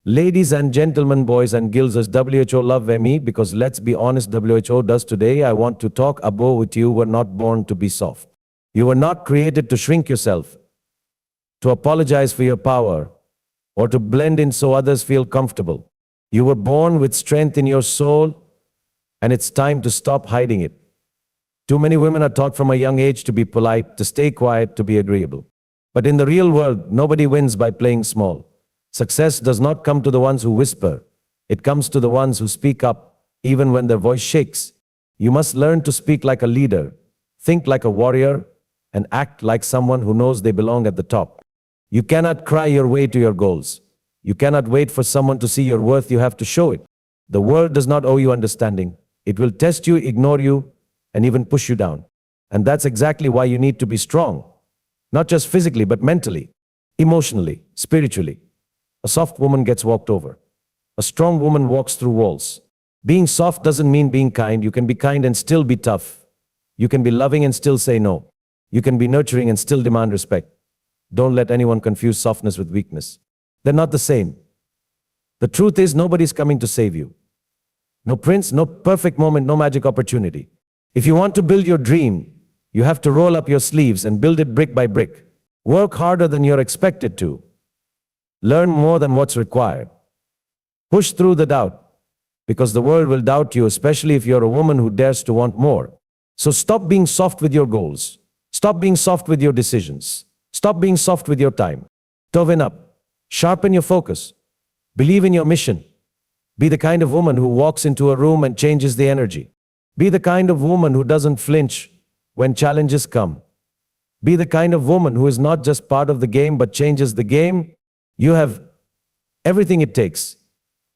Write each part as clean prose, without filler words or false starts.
Ladies and gentlemen, boys and girls, as WHO love me, because let's be honest, WHO does today. I want to talk about you were not born to be soft. You were not created to shrink yourself, to apologize for your power, or to blend in so others feel comfortable. You were born with strength in your soul, and it's time to stop hiding it. Too many women are taught from a young age to be polite, to stay quiet, to be agreeable. But in the real world, nobody wins by playing small. Success does not come to the ones who whisper. It comes to the ones who speak up, even when their voice shakes. You must learn to speak like a leader, think like a warrior, and act like someone who knows they belong at the top. You cannot cry your way to your goals. You cannot wait for someone to see your worth. You have to show it. The world does not owe you understanding. It will test you, ignore you, and even push you down. And that's exactly why you need to be strong. Not just physically, but mentally, emotionally, spiritually. A soft woman gets walked over. A strong woman walks through walls. Being soft doesn't mean being kind. You can be kind and still be tough. You can be loving and still say no. You can be nurturing and still demand respect. Don't let anyone confuse softness with weakness. They're not the same. The truth is, nobody's coming to save you. No prince, no perfect moment, no magic opportunity. If you want to build your dream, you have to roll up your sleeves and build it brick by brick. Work harder than you're expected to. Learn more than what's required. Push through the doubt, because the world will doubt you, especially if you're a woman who dares to want more. So stop being soft with your goals. Stop being soft with your decisions. Stop being soft with your time. Toughen up. Sharpen your focus. Believe in your mission. Be the kind of woman who walks into a room and changes the energy. Be the kind of woman who doesn't flinch when challenges come. Be the kind of woman who is not just part of the game but changes the game. You have everything it takes.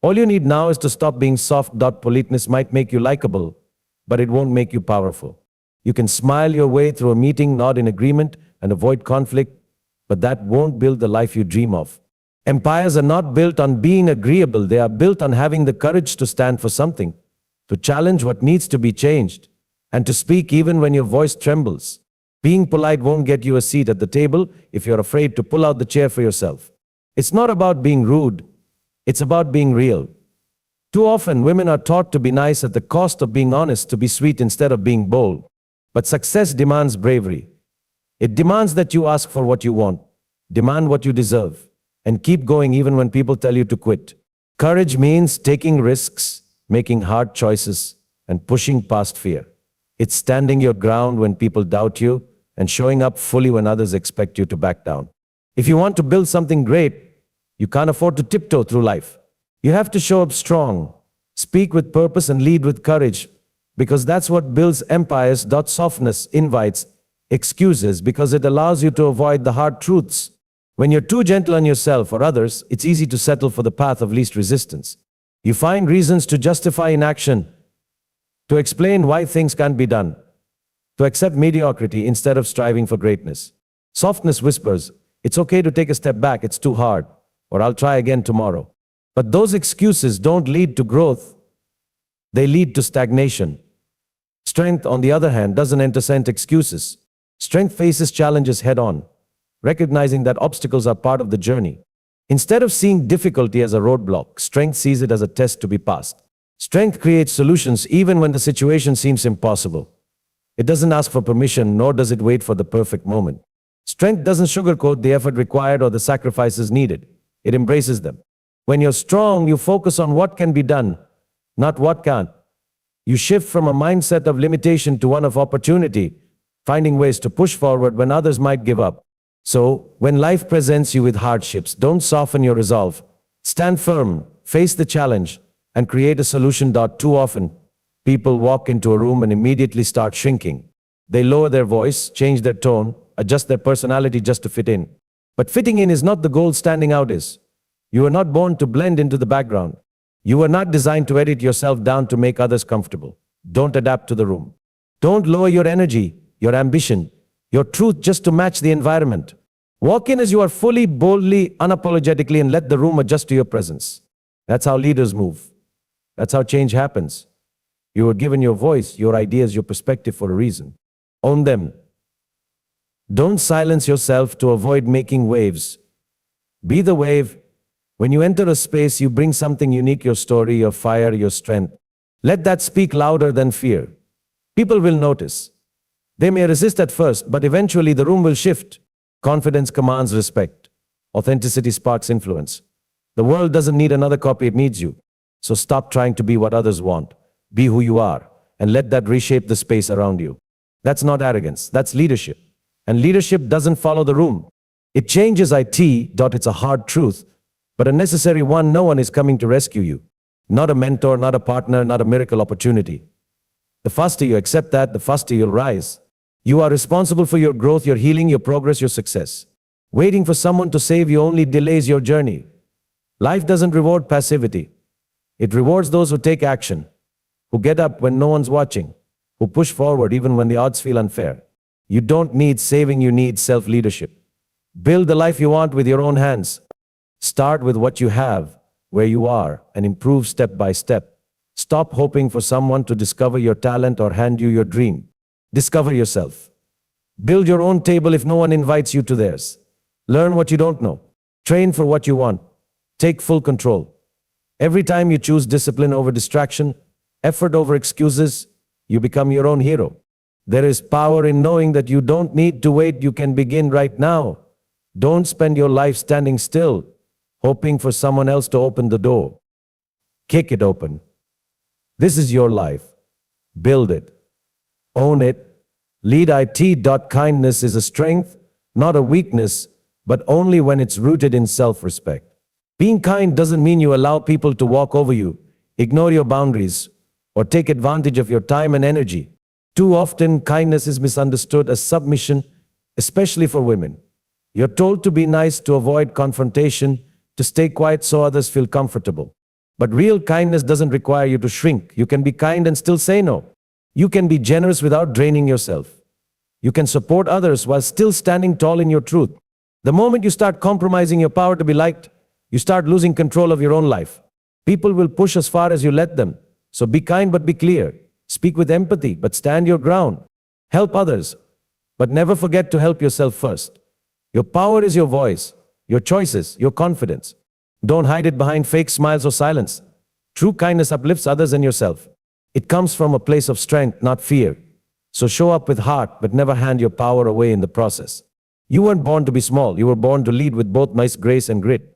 All you need now is to stop being soft. Politeness might make you likable, but it won't make you powerful. You can smile your way through a meeting, nod in agreement, and avoid conflict, but that won't build the life you dream of. Empires are not built on being agreeable. They are built on having the courage to stand for something, to challenge what needs to be changed, and to speak even when your voice trembles. Being polite won't get you a seat at the table if you're afraid to pull out the chair for yourself. It's not about being rude. It's about being real. Too often, women are taught to be nice at the cost of being honest, to be sweet instead of being bold. But success demands bravery. It demands that you ask for what you want, demand what you deserve, and keep going even when people tell you to quit. Courage means taking risks, making hard choices, and pushing past fear. It's standing your ground when people doubt you and showing up fully when others expect you to back down. If you want to build something great, you can't afford to tiptoe through life. You have to show up strong, speak with purpose, and lead with courage, because that's what builds empires. Softness invites excuses because it allows you to avoid the hard truths. When you're too gentle on yourself or others, it's easy to settle for the path of least resistance. You find reasons to justify inaction, to explain why things can't be done, to accept mediocrity instead of striving for greatness. Softness whispers, it's okay to take a step back, it's too hard, or I'll try again tomorrow. But those excuses don't lead to growth. They lead to stagnation. Strength, on the other hand, doesn't entertain excuses. Strength faces challenges head-on, recognizing that obstacles are part of the journey. Instead of seeing difficulty as a roadblock, strength sees it as a test to be passed. Strength creates solutions even when the situation seems impossible. It doesn't ask for permission, nor does it wait for the perfect moment. Strength doesn't sugarcoat the effort required or the sacrifices needed. It embraces them. When you're strong, you focus on what can be done, not what can't. You shift from a mindset of limitation to one of opportunity, finding ways to push forward when others might give up. So, when life presents you with hardships, don't soften your resolve. Stand firm, face the challenge, and create a solution. Too often, people walk into a room and immediately start shrinking. They lower their voice, change their tone, adjust their personality just to fit in. But fitting in is not the goal, standing out is. You were not born to blend into the background. You were not designed to edit yourself down to make others comfortable. Don't adapt to the room. Don't lower your energy, your ambition, your truth just to match the environment. Walk in as you are, fully, boldly, unapologetically, and let the room adjust to your presence. That's how leaders move. That's how change happens. You were given your voice, your ideas, your perspective for a reason. Own them. Don't silence yourself to avoid making waves. Be the wave, When you enter a space, you bring something unique, your story, your fire, your strength. Let that speak louder than fear. People will notice. They may resist at first, but eventually the room will shift. Confidence commands respect. Authenticity sparks influence. The world doesn't need another copy, it needs you. So stop trying to be what others want. Be who you are, and let that reshape the space around you. That's not arrogance, that's leadership. And leadership doesn't follow the room. It changes it. It's a hard truth, but a necessary one. No one is coming to rescue you. Not a mentor, not a partner, not a miracle opportunity. The faster you accept that, the faster you'll rise. You are responsible for your growth, your healing, your progress, your success. Waiting for someone to save you only delays your journey. Life doesn't reward passivity. It rewards those who take action, who get up when no one's watching, who push forward even when the odds feel unfair. You don't need saving, you need self-leadership. Build the life you want with your own hands. Start with what you have, where you are, and improve step by step. Stop hoping for someone to discover your talent or hand you your dream. Discover yourself. Build your own table if no one invites you to theirs. Learn what you don't know. Train for what you want. Take full control. Every time you choose discipline over distraction, effort over excuses, you become your own hero. There is power in knowing that you don't need to wait, you can begin right now. Don't spend your life standing still, hoping for someone else to open the door. Kick it open. This is your life. Build it. Own it. Lead it. Kindness is a strength, not a weakness, but only when it's rooted in self-respect. Being kind doesn't mean you allow people to walk over you, ignore your boundaries, or take advantage of your time and energy. Too often, kindness is misunderstood as submission, especially for women. You're told to be nice to avoid confrontation, to stay quiet so others feel comfortable. But real kindness doesn't require you to shrink. You can be kind and still say no. You can be generous without draining yourself. You can support others while still standing tall in your truth. The moment you start compromising your power to be liked, you start losing control of your own life. People will push as far as you let them. So be kind but be clear. Speak with empathy but stand your ground. Help others, but never forget to help yourself first. Your power is your voice, your choices, your confidence. Don't hide it behind fake smiles or silence. True kindness uplifts others and yourself. It comes from a place of strength, not fear. So show up with heart, but never hand your power away in the process. You weren't born to be small. You were born to lead with both grace and grit.